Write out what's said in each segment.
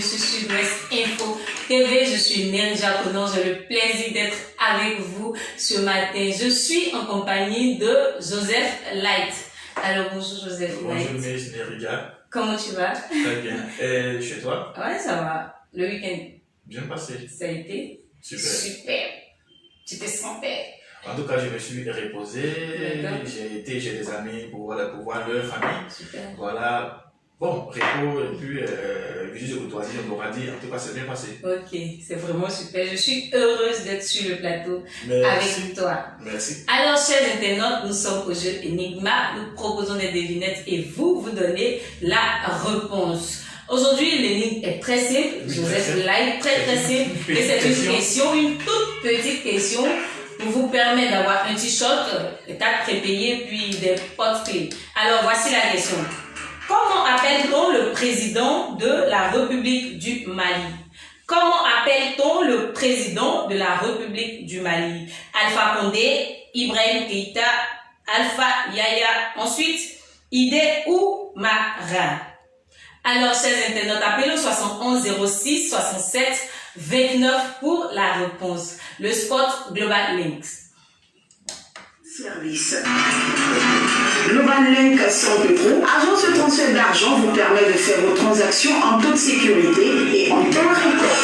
sur Sud-Ouest Info TV. Je suis Nerja Konon, j'ai le plaisir d'être avec vous ce matin. Je suis en compagnie de Joseph Light. Alors bonjour Joseph Light. Bonjour Miss Nerja. Comment tu vas? Très bien. Et chez toi? Ouais, ça va. Le week-end? Bien passé. Ça a été? Super. Super. Tu te sentais? En tout cas, je me suis reposé. J'ai des amis pour voir leur famille. Super. Voilà. Bon, repos et puis visite de courtoisie, on aura dit. En tout cas, c'est bien passé. Ok, c'est vraiment super. Je suis heureuse d'être sur le plateau Merci. avec toi. Merci. Alors, chers internautes, nous sommes au jeu Enigma. Nous proposons des devinettes et vous donnez la réponse. Aujourd'hui, l'énigme est très simple. Oui, Joseph Light, très simple. Et c'est une question, une toute petite question pour vous permettre d'avoir un t-shirt, 4 prépayés, puis des porte-clés. Alors, voici la question. Comment appelle-t-on le président de la République du Mali? Comment appelle-t-on le président de la République du Mali? Alpha Condé, Ibrahim Keïta, Alpha Yaya, ensuite Ide ou Mara. Alors, chers internautes, appelez-le 71 06 67 29 pour la réponse. Le spot Global Links. Service. Global Link Centre Pro, agence de transfert d'argent, vous permet de faire vos transactions en toute sécurité et en temps record.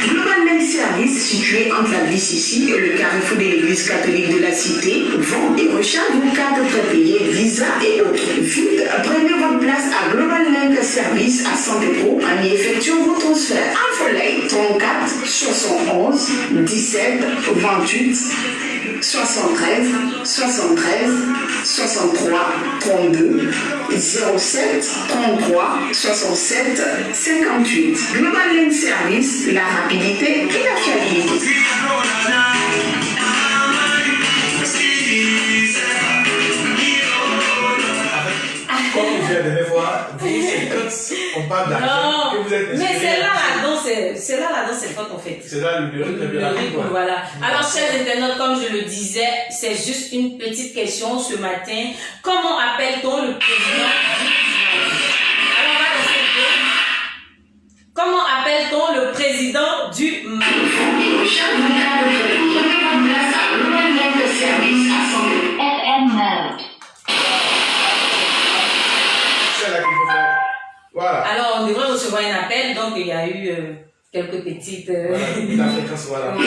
Global Link Service, situé entre la BCC et le carrefour de l'église catholique de la cité, vend et recharge vos cartes prépayées, Visa et autres. Vite, prenez votre place à Global Link Service à Centre Pro en y effectuant vos transferts. Infolay 34 71 17 28 73 73 63 32 07 33 67 58. Global Link Service, la rapidité et la fiabilité. Comme vous avez la dernière fois, vous, c'est quand on parle d'argent que vous êtes Mais inspiré. c'est là la danse, c'est quand on fait. C'est là le rythme de la vie, quoi. Voilà. Alors, chers internautes, comme je le disais, c'est juste une petite question ce matin. Comment appelle-t-on le président du Mali? Alors, on va danser un peu. Comment appelle-t-on le président du Mali? C'est là qu'il faut faire. Voilà. Alors, on devrait recevoir un appel, donc il y a eu quelques petites... Voilà. La fréquence, voilà. 07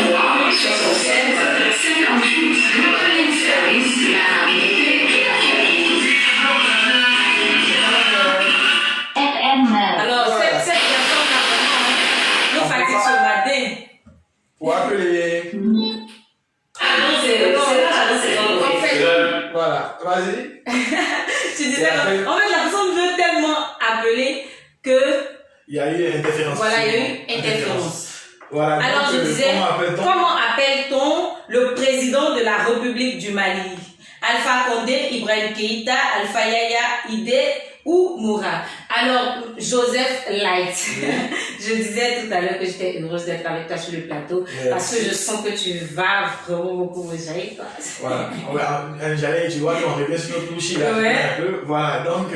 33 67 58. Global Link Service, la rapidité et la fiabilité. Alors, Voilà. cette personne nous fatigue ce matin. Pour appeler. Ah non, c'est en fait, Voilà. Vas-y. tu disais, en fait, la personne veut tellement appeler que, Il y a eu interférence. voilà, il y a eu interférence. Voilà. Alors, donc, je disais, comment appelle-t-on comment appelle-t-on le président de la République du Mali? Alpha Condé, Ibrahim Keïta, Alpha Yaya, Ide ou Moura? Alors, Joseph Light, je disais tout à l'heure que j'étais heureuse d'être avec toi sur le plateau parce que je sens que tu vas vraiment beaucoup vous gérer. Voilà. J'allais, tu vois, on revient sur notre louchi là. Ouais. Un peu. Voilà. Donc,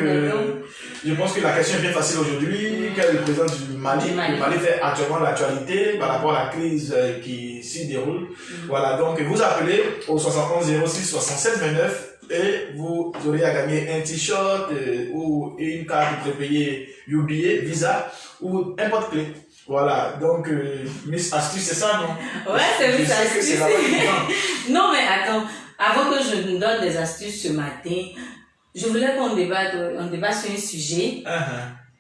je pense que la question est bien facile aujourd'hui. Quel est le président du Mali? Du Mali. Le Mali fait actuellement l'actualité par rapport à la crise qui s'y déroule. Voilà. Donc, vous appelez au 71 06 67 29 et vous aurez à gagner un t-shirt ou une carte prépayée UBA, Visa ou un porte-clé. Voilà. Donc, Miss Astuce, c'est ça, non? Ouais, c'est Je Miss sais que Astuce. c'est là-bas qui vend. Non, mais attends, avant que je nous donne des astuces ce matin, je voulais qu'on débatte sur un sujet.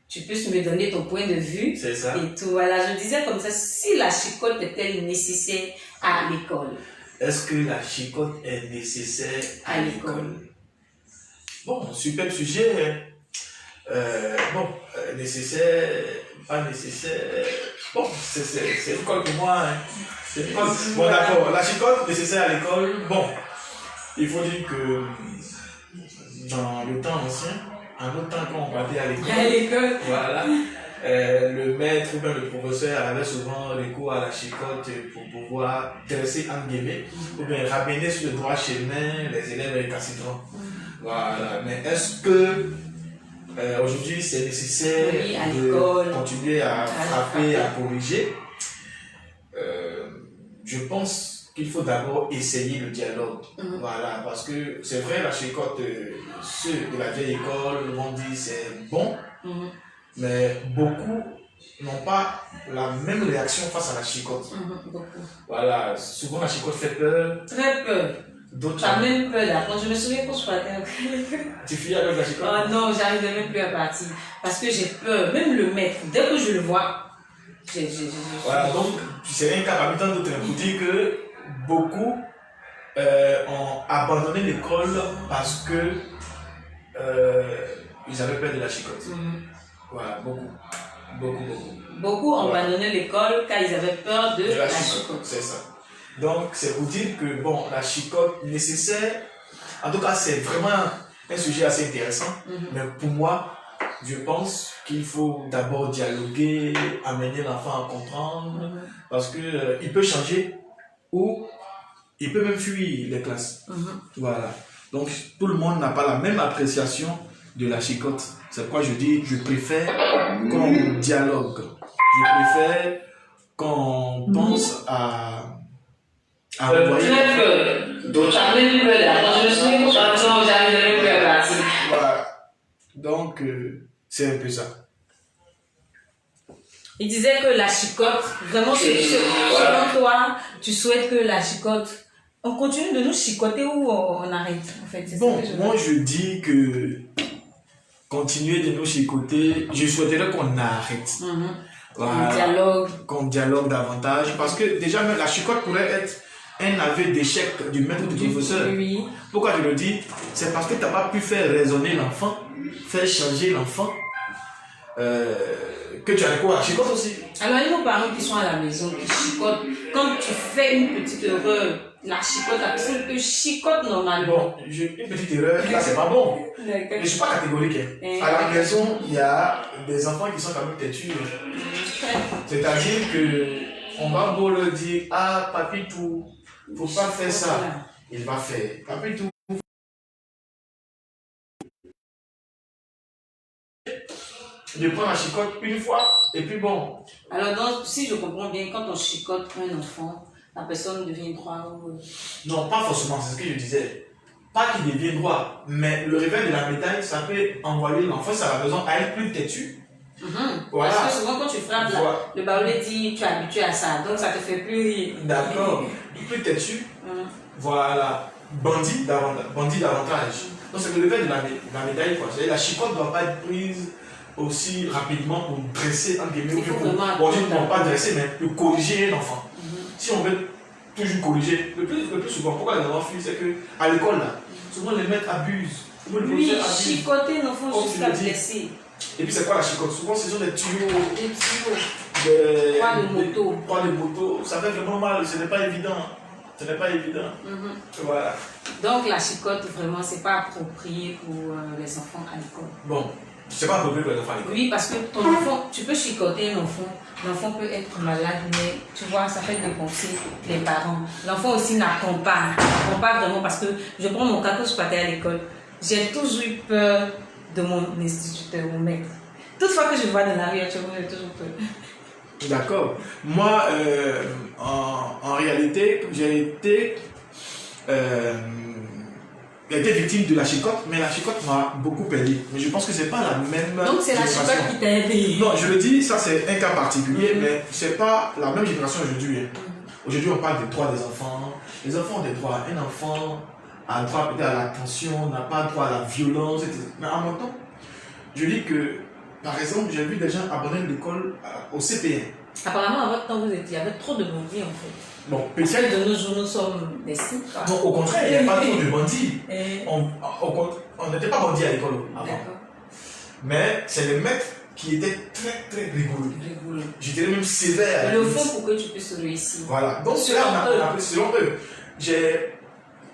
Tu puisses me donner ton point de vue. C'est ça. Et tout, voilà. Je disais comme ça, si la chicotte est-elle nécessaire à l'école? Est-ce que la chicotte est nécessaire à l'école? Bon, super sujet. Nécessaire, pas nécessaire. Bon, c'est l'école pour moi. Hein. C'est l'école. Bon, d'accord. La chicotte nécessaire à l'école. Bon, il faut dire que dans le temps ancien, en autre temps quand on partait à l'école, voilà, le maître ou bien le professeur avait souvent recours à la chicotte pour pouvoir dresser en guillemets ou bien ramener sur le droit chemin les élèves récalcitrants. Voilà, mais est-ce que aujourd'hui c'est nécessaire Oui, à de l'école, continuer à frapper, à corriger. Je pense qu'il faut d'abord essayer le dialogue. Voilà, parce que c'est vrai, la chicotte, ceux de la vieille école vont dire c'est bon, mais beaucoup n'ont pas la même réaction face à la chicotte. Voilà, souvent la chicotte fait peur. Très peur. D'autres. T'as même peur d'apprendre. Je me souviens quand je partais. Tu fuis avec la chicotte? Oh non, j'arrivais même plus à partir. Parce que j'ai peur. Même le maître, dès que je le vois, voilà, donc c'est un cas parmi tant d'autres pour dire que beaucoup ont abandonné l'école parce que ils avaient peur de la chicotte. Voilà, beaucoup. Beaucoup ont abandonné l'école car ils avaient peur de la chicotte. C'est ça. Donc c'est pour dire que bon, la chicotte nécessaire, en tout cas c'est vraiment un sujet assez intéressant, mais pour moi, je pense qu'il faut d'abord dialoguer, amener l'enfant à comprendre, parce que il peut changer ou il peut même fuir les classes. Voilà. Donc tout le monde n'a pas la même appréciation de la chicotte. C'est pourquoi je dis, je préfère qu'on dialogue. Je préfère qu'on pense à envoyer. Voilà. Donc c'est un peu ça. Il disait que la chicotte, vraiment, selon toi, tu souhaites que la chicotte, on continue de nous chicoter ou on arrête en fait? Bon, moi je dis que continuer de nous chicoter, je souhaiterais qu'on arrête. Voilà, qu'on dialogue davantage, parce que déjà même la chicotte pourrait être un aveu d'échec du maître du professeur. Oui. Pourquoi je le dis? C'est parce que tu n'as pas pu faire raisonner l'enfant, faire changer l'enfant, que tu as recours à la chicotte aussi. Alors, il y a nos parents qui sont à la maison, qui chicotent. Quand tu fais une petite erreur, la chicotte, la personne te chicote normalement. Bon, une petite erreur, là c'est pas bon. Mais je suis pas catégorique. À la maison, il y a des enfants qui sont quand même têtus. C'est-à-dire que on va beau leur dire, ah papitou, faut pas faire ça. Il va faire. Papitou. Je prends la chicotte une fois et puis bon. Alors donc, si je comprends bien, quand on chicote un enfant, la personne devient droit ou... Non, pas forcément, c'est ce que je disais. Pas qu'il devienne droit, mais le réveil de la médaille, ça peut envoyer l'enfant à la maison à être plus têtu. Voilà. Parce que souvent quand tu frappes, voilà. Le baoulé dit tu es habitué à ça, donc ça te fait plus rire. D'accord. Plus têtu. Voilà. Bandit davantage. Donc c'est le réveil de la médaille, quoi. C'est-à-dire la chicotte ne doit pas être prise aussi rapidement pour dresser, entre guillemets, pour pas dresser, mais pour corriger un enfant. Si on veut toujours corriger, le plus souvent, pourquoi les enfants fuient, c'est qu'à l'école, là, souvent les maîtres abusent. Oui, chicoter l'enfant jusqu'à blesser. Et puis c'est quoi la chicotte? Souvent ce sont des tuyaux. Des tuyaux. Poids de moto. Ça fait vraiment mal, ce n'est pas évident. Ce n'est pas évident. Voilà. Donc la chicotte, vraiment, c'est pas approprié pour les enfants à l'école. Bon, c'est pas approprié pour les enfants à l'école. Oui, parce que ton enfant, tu peux chicoter un enfant. L'enfant peut être malade, mais tu vois, ça fait dépenser les parents. L'enfant aussi n'apprend pas vraiment, parce que je prends mon cas quand je partais à l'école. J'ai toujours eu peur de mon instituteur, mon maître. Toutefois que je vois dans la rue, actuellement, j'ai toujours peur. D'accord. Moi, en réalité, j'ai été victime de la chicotte, mais la chicotte m'a beaucoup aidé. Mais je pense que c'est pas la même. Donc c'est la chicotte qui t'a aidé. Non, je le dis, ça c'est un cas particulier, mais c'est pas la même génération aujourd'hui. Aujourd'hui, on parle des droits des enfants. Les enfants ont des droits. Un enfant a droit peut-être à l'attention, n'a pas droit à la violence, etc. Mais en même temps, je dis que, par exemple, j'ai vu des gens abandonner l'école au CPN. Apparemment, à votre temps, il y avait trop de bandits en fait. Bon, peut-être de nos jours, nous sommes des cibles. Non, au contraire, il n'y a pas trop de bandits. On n'était pas bandits à l'école avant. Mais c'est les maîtres qui étaient très très rigoureux. J'étais même sévère. Le fond pour que tu puisses réussir. Voilà. Donc cela, on a appris selon eux. J'ai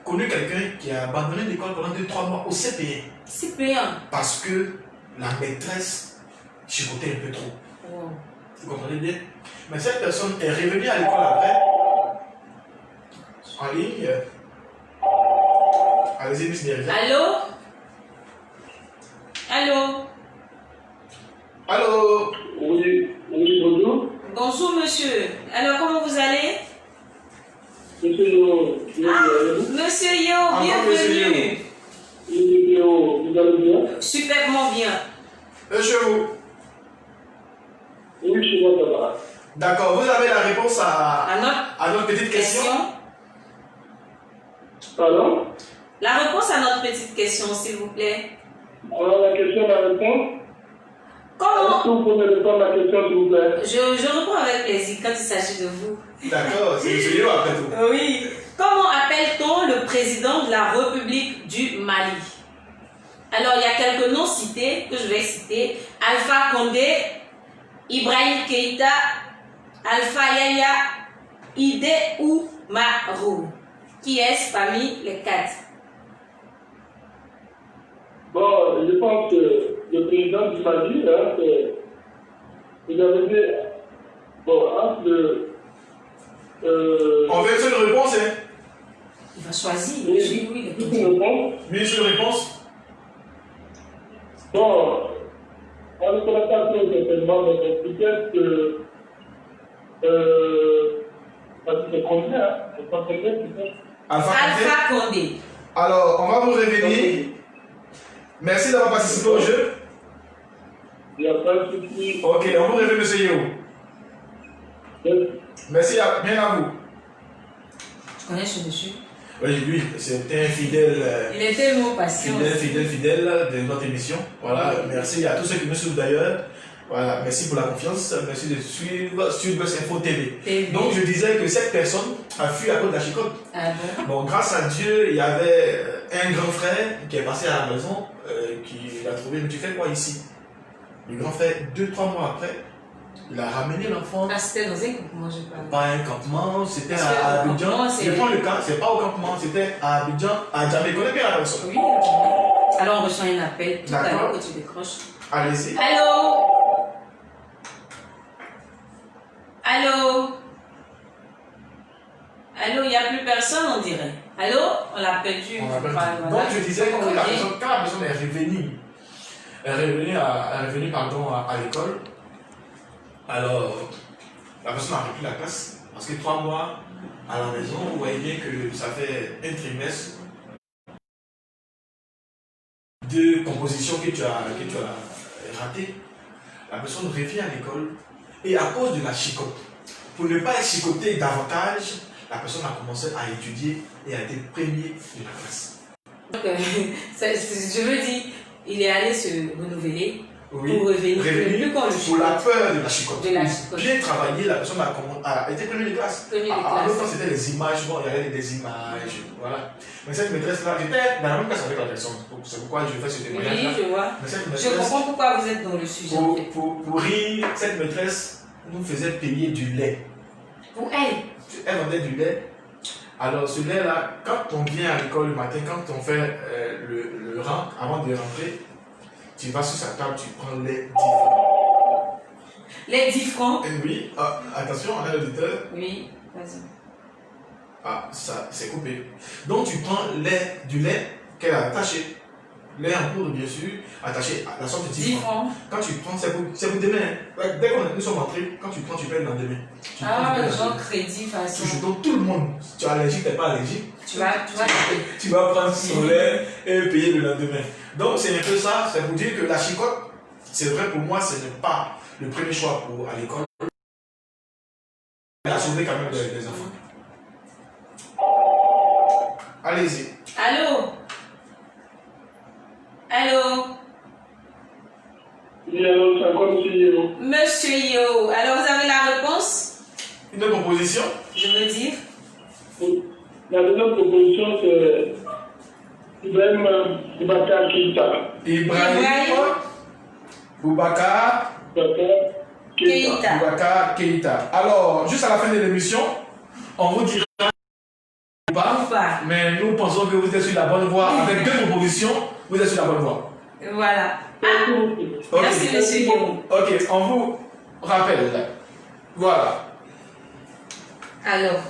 connu quelqu'un qui a abandonné l'école pendant 2-3 mois au CPN. CPN. Parce que la maîtresse chicotait un peu trop. Wow. Vous comprenez bien? Mais cette personne est revenue à l'école après, en ligne. Allez-y, Miss Nerja. Allô? Allô? Allô? Oui, bonjour. Bonjour monsieur. Alors comment vous allez? Monsieur Yo, Monsieur Yo, Monsieur bienvenue. vous allez bien? Superbement bien. Chez vous? Oui, chez moi, ça va. D'accord, vous avez la réponse À à notre petite question? Pardon? La réponse à notre petite question, s'il vous plaît. Alors, la question, la réponse? Comment? Est-ce que vous pouvez répondre à la question, s'il vous plaît? Je reprends avec plaisir quand il s'agit de vous. D'accord, c'est monsieur Yo après tout. Oui. Comment appelle-t-on le président de la République du Mali? Alors, il y a quelques noms cités que je vais citer. Alpha Condé, Ibrahim Keïta, Alpha Yaya, Ide ou Marou. Qui est-ce parmi les quatre? Bon, je pense que le président du Mali, là, c'est. Vous avez dit. Bon, entre le. On veut une seule réponse, hein? Il va choisir. Oui, Oui, une réponse. Une seule réponse? Bon, on ne connaît pas trop certainement, mais peut-être que. Parce que c'est combien, hein? C'est pas combien, peut-être. Alpha Condé. Alors, on va vous revenir. Merci d'avoir participé au jeu. Il n'y a pas de souci. Ok, on vous revient, monsieur Yo. Merci, bien à vous. Tu connais ce monsieur? Oui, lui, c'était un fidèle. Il est tellement patient. Fidèle de notre émission. Voilà, merci à tous ceux qui nous suivent d'ailleurs. Voilà, merci pour la confiance. Merci de suivre Studbus Info TV. Donc, je disais que cette personne a fui à cause de la chicote. Ah bon? Bon, grâce à Dieu, il y avait un grand frère qui est passé à la maison, qui l'a trouvé. Mais tu fais quoi ici? Le grand frère, 2-3 mois après, il a ramené l'enfant. Ah, c'était dans un campement, je parle. Pas un campement, c'était Parce que à le Abidjan. campement, c'est- Je prends le cas, c'est pas au campement, c'était à Abidjan, à Djamé. Connais bien la personne? Oui. Alors on reçoit un appel tout à l'heure que tu décroches. Allez-y. Allô? Allô? Allô, il n'y a plus personne, on dirait. Allô? On l'a perdu. On l'a perdu. Voilà. Donc je disais que Ok. quand la personne est revenue, à l'école, alors la personne a repris la classe parce que 3 mois à la maison, vous voyez bien que ça fait un trimestre de composition que tu as raté. La personne revient à l'école et à cause de la chicote, pour ne pas être chicoté davantage, la personne a commencé à étudier et a été premier de la classe. Donc, je veux dire, il est allé se renouveler Oui, pour revenir revenir plus qu'on le pour la peur de la chicote. De la chicote. Bien travaillé, la personne a été première de classe. Premier de En classe. même temps, c'était les images, bon, il y avait des images, voilà. Mais cette maîtresse-là, j'étais dans la même classe avec la personne. C'est pourquoi je fais ce témoignage-là. Oui, je vois. Mais cette Je maîtresse, comprends pourquoi vous êtes dans le sujet. en fait. pour rire, cette maîtresse nous faisait payer du lait. Pour elle. Elle vendait du lait. Alors, ce lait-là, quand on vient à l'école le matin, quand on fait le rang, avant de rentrer, tu vas sur sa table, tu prends les 10 francs. Les 10 francs. Et oui, attention, on a l'auditeur. Oui, vas-y. Ah, ça, c'est coupé. Donc, tu prends du lait qu'elle a attaché. Lait en poudre, bien sûr, attaché à la sorte de 10 10 francs. francs. Quand tu prends, c'est pour demain. Hein. Dès qu'on nous sommes entrés, quand tu prends, tu payes le lendemain. Tu prends, Ah, tu payes le genre lendemain. crédit, façon. Donc, tout le monde, tu es allergique, tu n'es pas allergique. Tu vas payer. Tu vas prendre son lait et payer le lendemain. Donc, c'est un peu ça. C'est pour dire que la chicote, c'est vrai pour moi, ce n'est pas le premier choix pour à l'école. Elle a sauvé quand même des enfants. Allez-y. Allô? Allô? Oui, alors, c'est encore monsieur Yo. Monsieur Yo, alors vous avez la réponse? Une proposition? Je veux dire. Oui. La deuxième proposition, c'est Ibrahim Boubacar Keïta. Ibrahim Boubacar Keïta. Boubacar Keïta. Alors, juste à la fin de l'émission, on vous dira ou pas, Ou pas. mais nous pensons que vous êtes sur la bonne voie. Avec 2 propositions, vous êtes sur la bonne voie. Voilà. Ok. Merci, monsieur Yo. Ok, on vous rappelle. Voilà. Alors,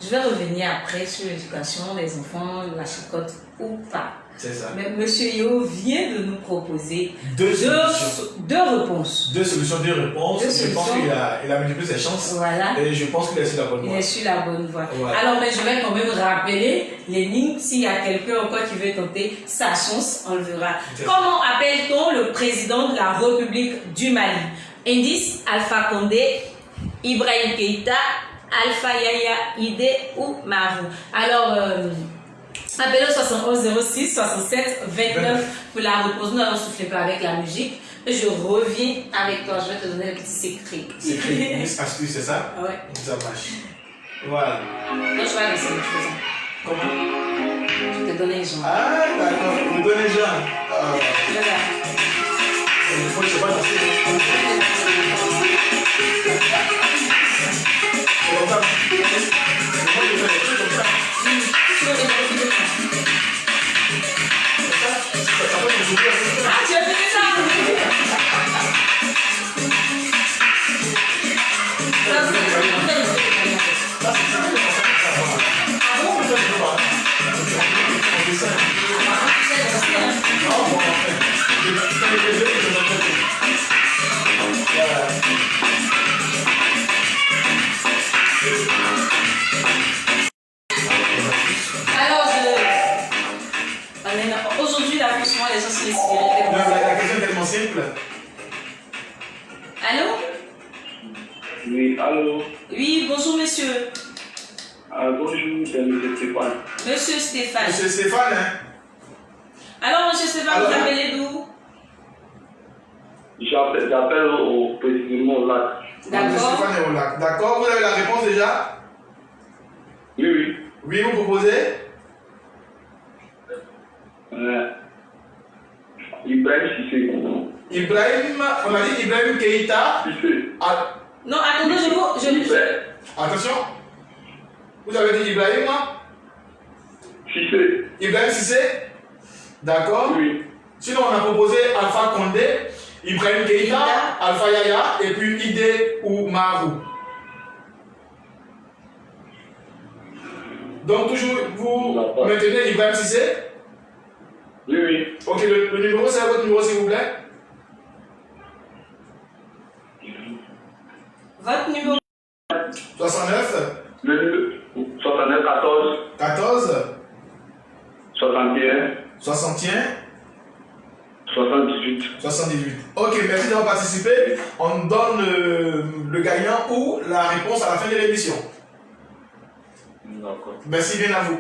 je vais revenir après sur l'éducation des enfants, la chicote ou pas. C'est ça. Mais Monsieur Yo vient de nous proposer Deux réponses. Deux solutions, deux réponses. Je pense qu'il a multiplié ses chances. Voilà. Et je pense qu'il est sur la bonne voie. Il est sur la bonne voie. Voilà. Alors, mais je vais quand même rappeler l'énigme. S'il y a quelqu'un encore qui veut tenter sa chance, on le verra. Comment appelle-t-on le président de la République du Mali? Indice, Alpha Condé, Ibrahim Keïta, Alpha Yaya Ide ou Marou. Alors, appelez 71 06 67 29 pour la réponse. Nous allons souffler pas avec la musique. Et je reviens avec toi. Je vais te donner le petit secret. Secret, astuce, c'est ça? Ouais. Ça marche. Voilà. Non, je vais laisser les choses. Comment? Je te donne les gens. Ah, d'accord. Vous donnez Jean. Voilà. Il faut que je sais pas danser. C'est comme ça. Moi, je fais des trucs comme ça. Ah, tu as fait ça? Aujourd'hui, là, franchement, les gens sont inspirés. La question est tellement simple. Allô? Oui, allô. Oui, bonjour monsieur. Bonjour, c'est M. Stéphane. Monsieur Stéphane. Monsieur Stéphane, hein? Alors, monsieur Stéphane, Alors, vous appelez d'où? J'appelle au précisément au lac. Monsieur D'accord. Stéphane est au lac. D'accord, vous avez la réponse déjà? Oui, oui. Oui, vous proposez? Ibrahim Cissé. Ibrahim, on a dit Ibrahim Keïta. Cissé. Ah, Non, attendez, attention. Vous avez dit Ibrahim? Cissé. Ibrahim Cissé? D'accord. Oui. Sinon, on a proposé Alpha Condé, Ibrahim Keïta, Alpha Yaya et puis Ide ou Marou. Donc, toujours, vous maintenez Ibrahim Cissé? Oui, oui. Ok, le numéro, c'est votre numéro, s'il vous plaît? votre numéro. 69 Le numéro 69 14 14 61 61 78. 78. Ok, merci d'avoir participé. On donne le gagnant ou la réponse à la fin de l'émission. D'accord. Merci bien à vous.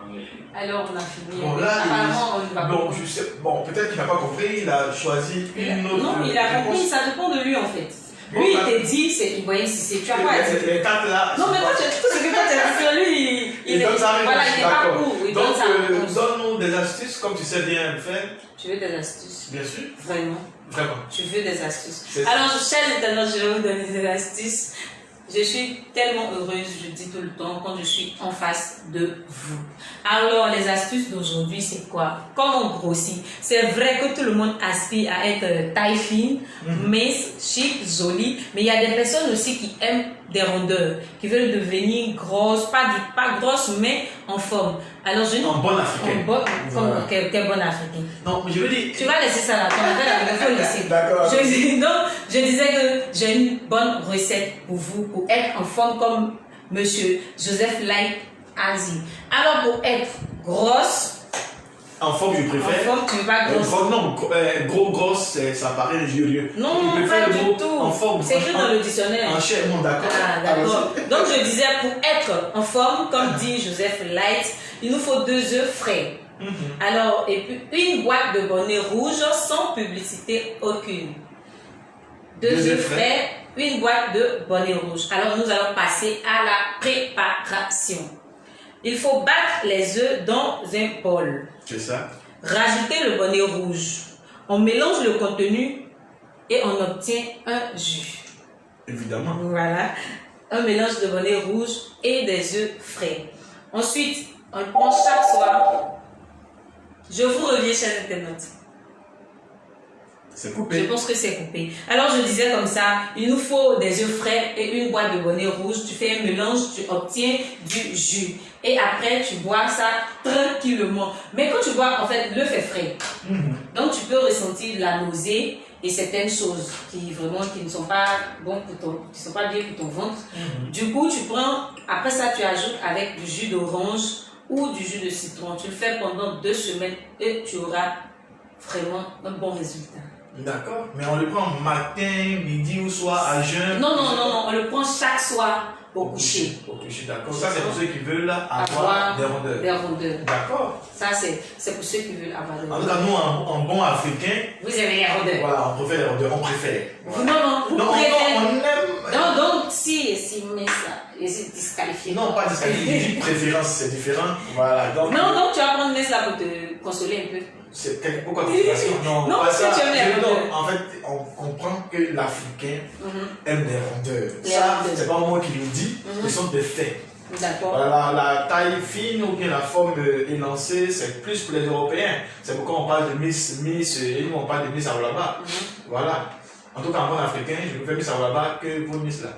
Merci. Alors, on a fini. Bon, là, apparemment, on ne va pas. bon, peut-être qu'il n'a pas compris, il a choisi une autre. Non, il a compris, ça dépend de lui en fait. Bon, Lui, il bah, t'a dit, c'est Ibrahim Cissé. Tu as pas dit. Les quatre là. Non, mais toi, tout ce que toi, tu as dit sur lui, Il donne sa réponse. voilà, il n'est pas D'accord. court. Il Donc, donne sa réponse. donne-nous des astuces comme tu sais bien le faire. Tu veux des astuces? Bien sûr. Vraiment. Vraiment. Tu veux des astuces. C'est ça. Alors, chers internautes, je vais vous donner des astuces. Je suis tellement heureuse, je dis tout le temps, quand je suis en face de vous. Alors, les astuces d'aujourd'hui, c'est quoi? Comment grossir? C'est vrai que tout le monde aspire à être taille fine, mince, chic, jolie, mais il y a des personnes aussi qui aiment des rondeurs, qui veulent devenir grosses, pas grosses, mais en forme. Alors, je En bonne africaine. Voilà. Voilà. Bonne africaine. Non, mais je veux dire. Tu vas laisser ça là, il faut laisser. D'accord. Donc, je disais que j'ai une bonne recette pour vous, pour être en forme comme monsieur Joseph Light Azi. Alors, pour être grosse, En forme, je en préfère. forme, tu veux pas grosse. Grosse, ça paraît injurieux. Non, Je préfère pas le du mot tout. En forme. C'est écrit dans le dictionnaire. En chair, non, d'accord. Ah, d'accord. Donc, je disais, pour être en forme, comme dit Joseph Light, il nous faut 2 œufs frais. Alors, et puis une boîte de bonnet rouge sans publicité aucune. 2 œufs frais, une boîte de bonnet rouge. Alors, nous allons passer à la préparation. Il faut battre les œufs dans un bol. C'est ça. Rajouter le bonnet rouge. On mélange le contenu et on obtient un jus. Évidemment. Voilà. Un mélange de bonnet rouge et des œufs frais. Ensuite, on le prend chaque soir. Je vous reviens, chers internautes. C'est coupé. Je pense que c'est coupé. Alors je disais comme ça, il nous faut des œufs frais et une boîte de bonnet rouge. Tu fais un mélange, tu obtiens du jus. Et après, tu bois ça tranquillement. Mais quand tu bois, en fait, l'œuf est frais. Donc tu peux ressentir la nausée et certaines choses qui ne sont pas bon qui sont pas bien pour ton ventre. Du coup, tu prends, après ça, tu ajoutes avec du jus d'orange ou du jus de citron. Tu le fais pendant 2 semaines et tu auras vraiment un bon résultat. D'accord. Mais on le prend matin, midi ou soir à jeun? Non, on le prend chaque soir au coucher. Au coucher, d'accord. Ça, c'est pour ceux qui veulent avoir des rondeurs. Des rondeurs. D'accord. Ça, c'est pour ceux qui veulent avoir des En tout rondeurs. cas, nous, en bon africain, Vous avez les rondeurs. voilà, on préfère les rondeurs, on préfère. Voilà. Non, vous Non, préférez. on aime. Donc, si mais ça, et c'est disqualifié. Non, pas disqualifié, je dis préférence, c'est différent. Voilà. Donc, Donc tu vas prendre Nesla pour te consoler un peu. Pourquoi préfération? Non, Non, pas parce que ça. tu aimes les rondeurs. En fait, on comprend que l'Africain aime les rondeurs. Les Ça, rondeurs. c'est pas moi qui le dis, ce sont des faits. D'accord. Voilà, la taille fine ou bien la forme élancée, c'est plus pour les Européens. C'est pourquoi on parle de Miss, et nous on parle de Miss Awlaba. Voilà. En tout cas, en bon africain, je préfère Miss Awlaba que vos Miss là.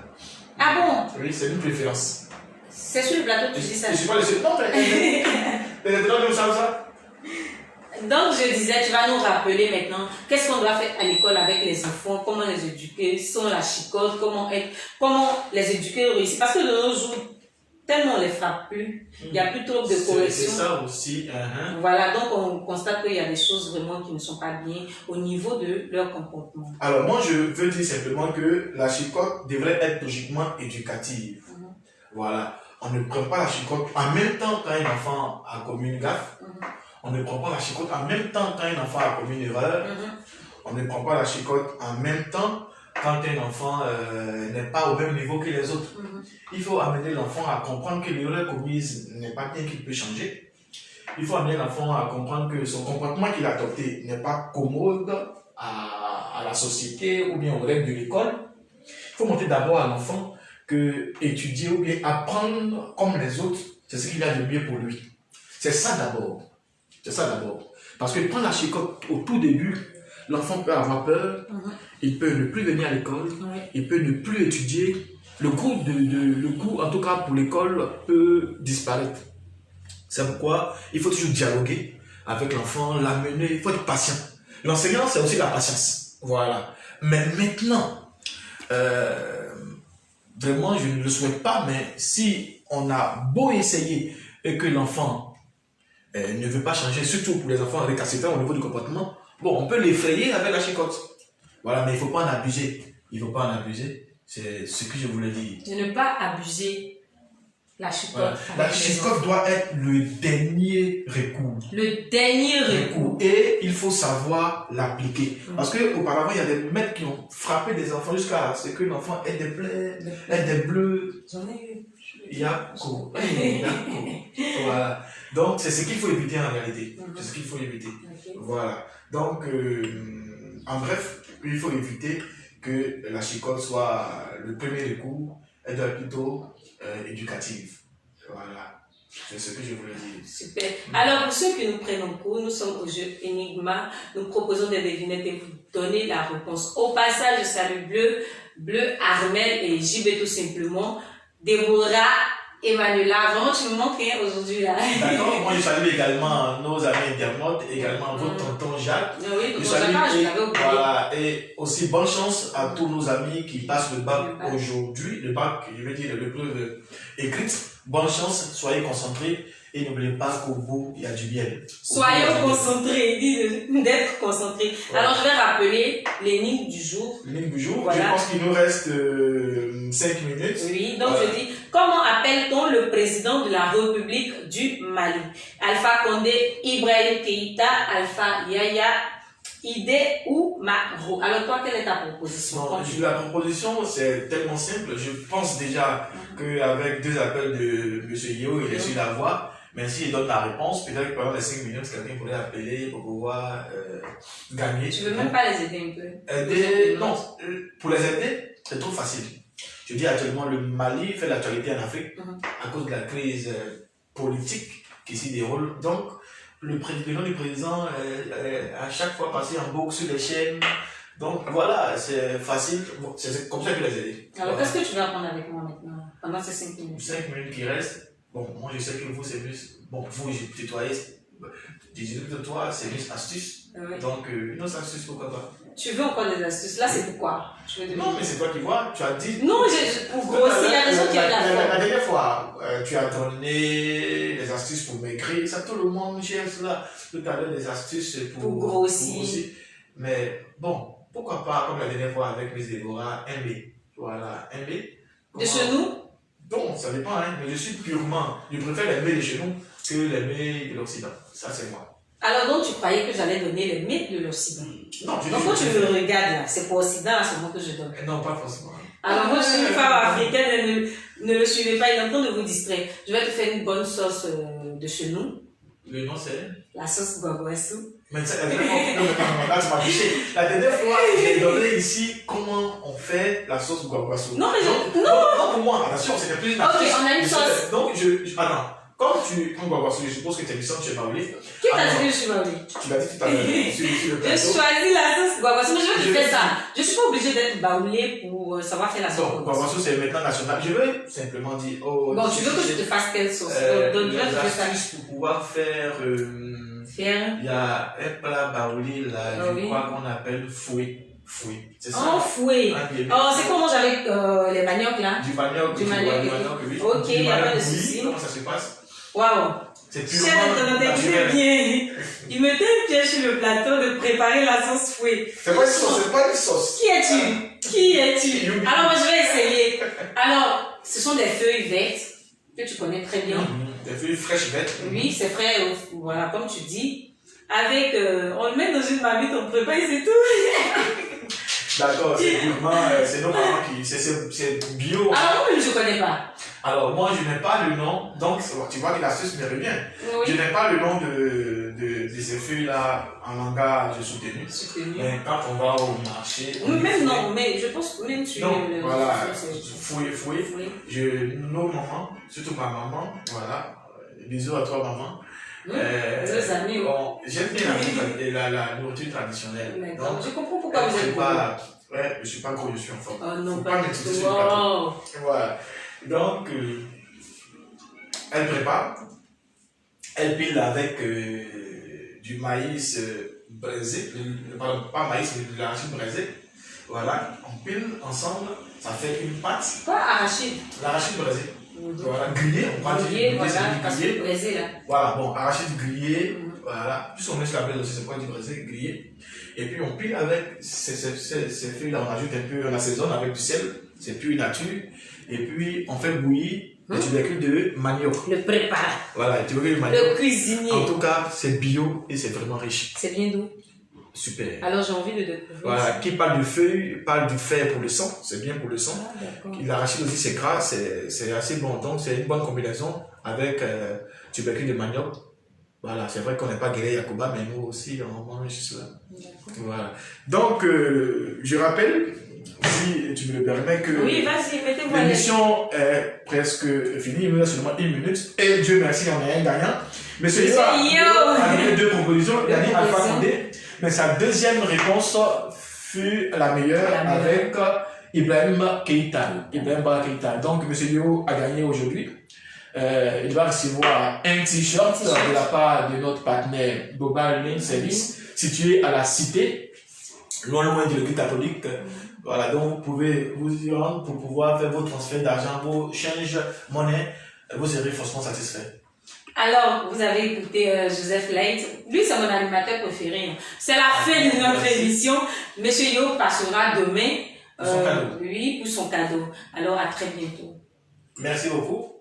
Ah bon? Oui, c'est une préférence. C'est sur le plateau que tu dis ça. Je suis pas le seul. Non, mais nous savons ça. Donc je disais, tu vas nous rappeler maintenant qu'est-ce qu'on doit faire à l'école avec les enfants, comment les éduquer, sans la chicote, comment les éduquer réussir. Parce que de nos jours, tellement on les frappe plus, il n'y a plus trop de correction. C'est ça aussi. Voilà, donc on constate qu'il y a des choses vraiment qui ne sont pas bien au niveau de leur comportement. Alors moi je veux dire simplement que la chicote devrait être logiquement éducative. Voilà. On ne prend pas la chicote en même temps quand un enfant a commis une gaffe. On ne prend pas la chicote en même temps quand un enfant a commis une erreur. On ne prend pas la chicote en même temps quand un enfant n'est pas au même niveau que les autres. Il faut amener l'enfant à comprendre que l'erreur commise n'est pas bien, qu'il peut changer. Il faut amener l'enfant à comprendre que son comportement qu'il a adopté n'est pas commode à la société ou bien aux règles de l'école. Il faut montrer d'abord à l'enfant que étudier ou bien apprendre comme les autres, c'est ce qu'il y a de mieux pour lui. C'est ça d'abord. C'est ça d'abord. Parce que prendre la chicote au tout début, l'enfant peut avoir peur, il peut ne plus venir à l'école, il peut ne plus étudier. Le coût, en tout cas pour l'école, peut disparaître. C'est pourquoi il faut toujours dialoguer avec l'enfant, l'amener, il faut être patient. L'enseignant, c'est aussi la patience. Voilà. Mais maintenant, vraiment, je ne le souhaite pas, mais si on a beau essayer et que l'enfant ne veut pas changer, surtout pour les enfants récalcitrants au niveau du comportement, bon, on peut l'effrayer avec la chicote. Voilà, mais il ne faut pas en abuser. Il ne faut pas en abuser. C'est ce que je voulais dire. De ne pas abuser la chicote. Voilà. La chicote doit être le dernier recours. Le dernier recours. Et il faut savoir l'appliquer. Parce qu'auparavant, il y a des maîtres qui ont frappé des enfants jusqu'à ce que l'enfant ait des plaies, ait des bleus. J'en ai eu. Yako. Voilà. Donc, c'est ce qu'il faut éviter en réalité. C'est ce qu'il faut éviter. Voilà. Donc, en bref, il faut éviter que la chicote soit le premier recours. Elle doit être plutôt éducative. Voilà. C'est ce que je voulais dire. Super. Alors, pour ceux qui nous prennent en cours, nous sommes au jeu Enigma. Nous proposons des devinettes et vous donnez la réponse. Au passage, je salue Bleu, Armel et JB tout simplement. Déborah, Emmanuela, vraiment tu me manques rien aujourd'hui là. D'accord, moi je salue également nos amis internautes, également votre tonton Jacques. Oui, donc je salue je l'avais oublié. Voilà, et aussi bonne chance à tous nos amis qui passent le bac aujourd'hui, le bac, je veux dire l'épreuve écrite. Bonne chance, soyez concentrés et n'oubliez pas qu'au bout il y a du miel. Soyons concentrés, dit d'être concentrés. Ouais. Alors je vais rappeler l'énigme du jour. L'énigme du jour, voilà. Je pense qu'il nous reste 5 minutes. Oui, donc voilà. Je dis, comment appelle-t-on le président de la République du Mali? Alpha Condé, Ibrahim Keïta, Alpha Yaya, Idé ou Maro. Alors toi, quelle est ta proposition? Non, la proposition, c'est tellement simple. Je pense déjà qu'avec 2 appels de M. Yo, il a su la voix. Mais s'il donne la réponse, peut-être que pendant les 5 minutes, quelqu'un pourrait appeler pour pouvoir gagner. Tu veux même pas les aider un peu? Aider, non, pour les aider, c'est trop facile. Je dis actuellement, le Mali fait l'actualité en Afrique à cause de la crise politique qui s'y déroule. Donc, le nom du président à chaque fois passé en boucle sur les chaînes. Donc voilà, c'est facile. Bon, c'est comme ça que je les ai. Alors, voilà. qu'est-ce que tu vas apprendre avec moi maintenant, pendant ces 5 minutes? 5 minutes qui restent. Bon, moi je sais que vous, c'est plus. Bon, vous, j'ai tutoyé. J'ai dit que toi, c'est plus astuce. Oui. Donc, une autre astuce, pourquoi pas? Tu veux encore des astuces? Là, c'est pourquoi? Non, mais c'est toi qui vois. Tu as dit. Non, pour grossir, il y a des gens qui aiment la forme. La dernière fois, tu as donné des astuces pour maigrir. Ça, tout le monde cherche là. Tout à l'heure, des astuces pour grossir. Mais bon, pourquoi pas, comme la dernière fois avec Miss Déborah, aimer. Voilà, aimer. De genoux? Bon, ça dépend, hein, mais je suis purement. Je préfère l'aimer des genoux que l'aimer de l'Occident. Ça, c'est moi. Alors, donc, tu croyais que j'allais donner les mythes de l'Occident? Non, tu donc, quand tu me regardes là, c'est pour Occident à ce moment que je donne. Non, pas forcément. Alors, moi, je suis une femme africaine et ne le suivez pas, il est en train de vous distraire. Je vais te faire une bonne sauce de chenou. Le nom, c'est? La sauce guaguassou. Mais la dernière fois, là, tu m'as touché. La dernière fois, j'ai donné ici comment on fait la sauce guaguassou. Non, mais non, pour moi, attention, c'était plus une astuce. Ok, on a une sauce. Donc, attends. Comme tu prends guaguassou, je suppose que tu es mission chez Maouli. Qui t'a dit que je suis Maouli? Tu l'as dit tout à l'heure sur le plateau. Je choisis la sauce guaguassou, mais je vais te faire ça. Je suis pas obligée d'être baoulée pour savoir faire la sauce guaguassou. Guaguassou, c'est maintenant national. Je veux simplement dire. Oh, bon, tu veux que je te fasse quelle sauce? Donc, je vais te faire ça. Pour pouvoir faire. Il y a un plat baouli là, je crois qu'on appelle fouet. C'est ça? Oh, fouet. Oh, c'est comment avec les maniocs là? Du manioc, oui. Ok, il n'y a pas de souci. Comment ça se passe? Waouh! C'est purement naturel. Bien. Il me donne bien sur le plateau de préparer la sauce fouet. C'est pas une sauce, c'est pas une sauce. Qui es-tu? Alors, moi, je vais essayer. Alors, ce sont des feuilles vertes que tu connais très bien. Des feuilles fraîches vertes. Oui, c'est frais, voilà, comme tu dis. Avec, on le met dans une marmite, on prépare et c'est tout. D'accord, c'est purement, c'est nos parents qui, c'est bio. Alors, moi, je ne connais pas. Alors, moi, je n'ai pas le nom, donc, tu vois que l'astuce me revient. Oui. Je n'ai pas le nom de ces feuilles-là en langage soutenu. Mais quand on va au marché. Même non, mais je pense que même tu le. Voilà, fouet. Nos mamans, surtout ma maman, voilà. Bisous à toi, maman. Amis, bon, j'aime bien la nourriture traditionnelle. Donc, je comprends pourquoi vous êtes pas. Ouais, je suis pas gros, je suis en forme. Oh non, pas m'exciter sur le plateau. Voilà. Donc, elle prépare. Elle pile avec du maïs braisé. Pardon, pas maïs, mais de l'arachide braisé. Voilà. On pile ensemble. Ça fait une pâte. Pas arachide. L'arachide braisé. Voilà, grillé, on prend grillé, braisé là. Voilà, bon, arachide grillé, voilà. Plus on met sur la braise aussi, c'est pas du braisé, grillé. Et puis on pile avec ces feuilles-là, on ajoute un peu, on assaisonne avec du sel, c'est pur nature. Et puis on fait bouillir le tubercule de manioc. Le prépare. Voilà, le tubercule de manioc. Le cuisinier. En tout cas, c'est bio et c'est vraiment riche. C'est bien doux. Super. Alors j'ai envie de découvrir. Voilà, qui parle de feuilles, parle du fer pour le sang, c'est bien pour le sang. L'arachide aussi c'est gras, c'est assez bon, donc c'est une bonne combinaison avec tubercule de manioc. Voilà, c'est vrai qu'on n'est pas guéri Yakuba, mais nous aussi on mange cela. Voilà. Donc je rappelle, si tu me le permets, que oui, vas-y, mettez-moi l'émission est presque finie, il nous reste seulement 1 minute, et Dieu merci, on a un gagnant. Monsieur Yo a donné 2 propositions, il a dit Alpha Condé. Mais sa deuxième réponse fut la meilleure avec Ibrahim Keïta. Donc, M. Yo a gagné aujourd'hui. Il va recevoir un t-shirt de la part de notre partenaire Global Lane Service, situé à la Cité, loin de l'église catholique. Voilà, donc vous pouvez vous y rendre pour pouvoir faire vos transferts d'argent, vos change monnaie. Vous serez forcément satisfait. Alors, vous avez écouté Joseph Light. Lui, c'est mon animateur préféré. C'est la fin de notre émission. Monsieur Yo passera demain. Pour son cadeau. Oui, pour son cadeau. Alors, à très bientôt. Merci beaucoup.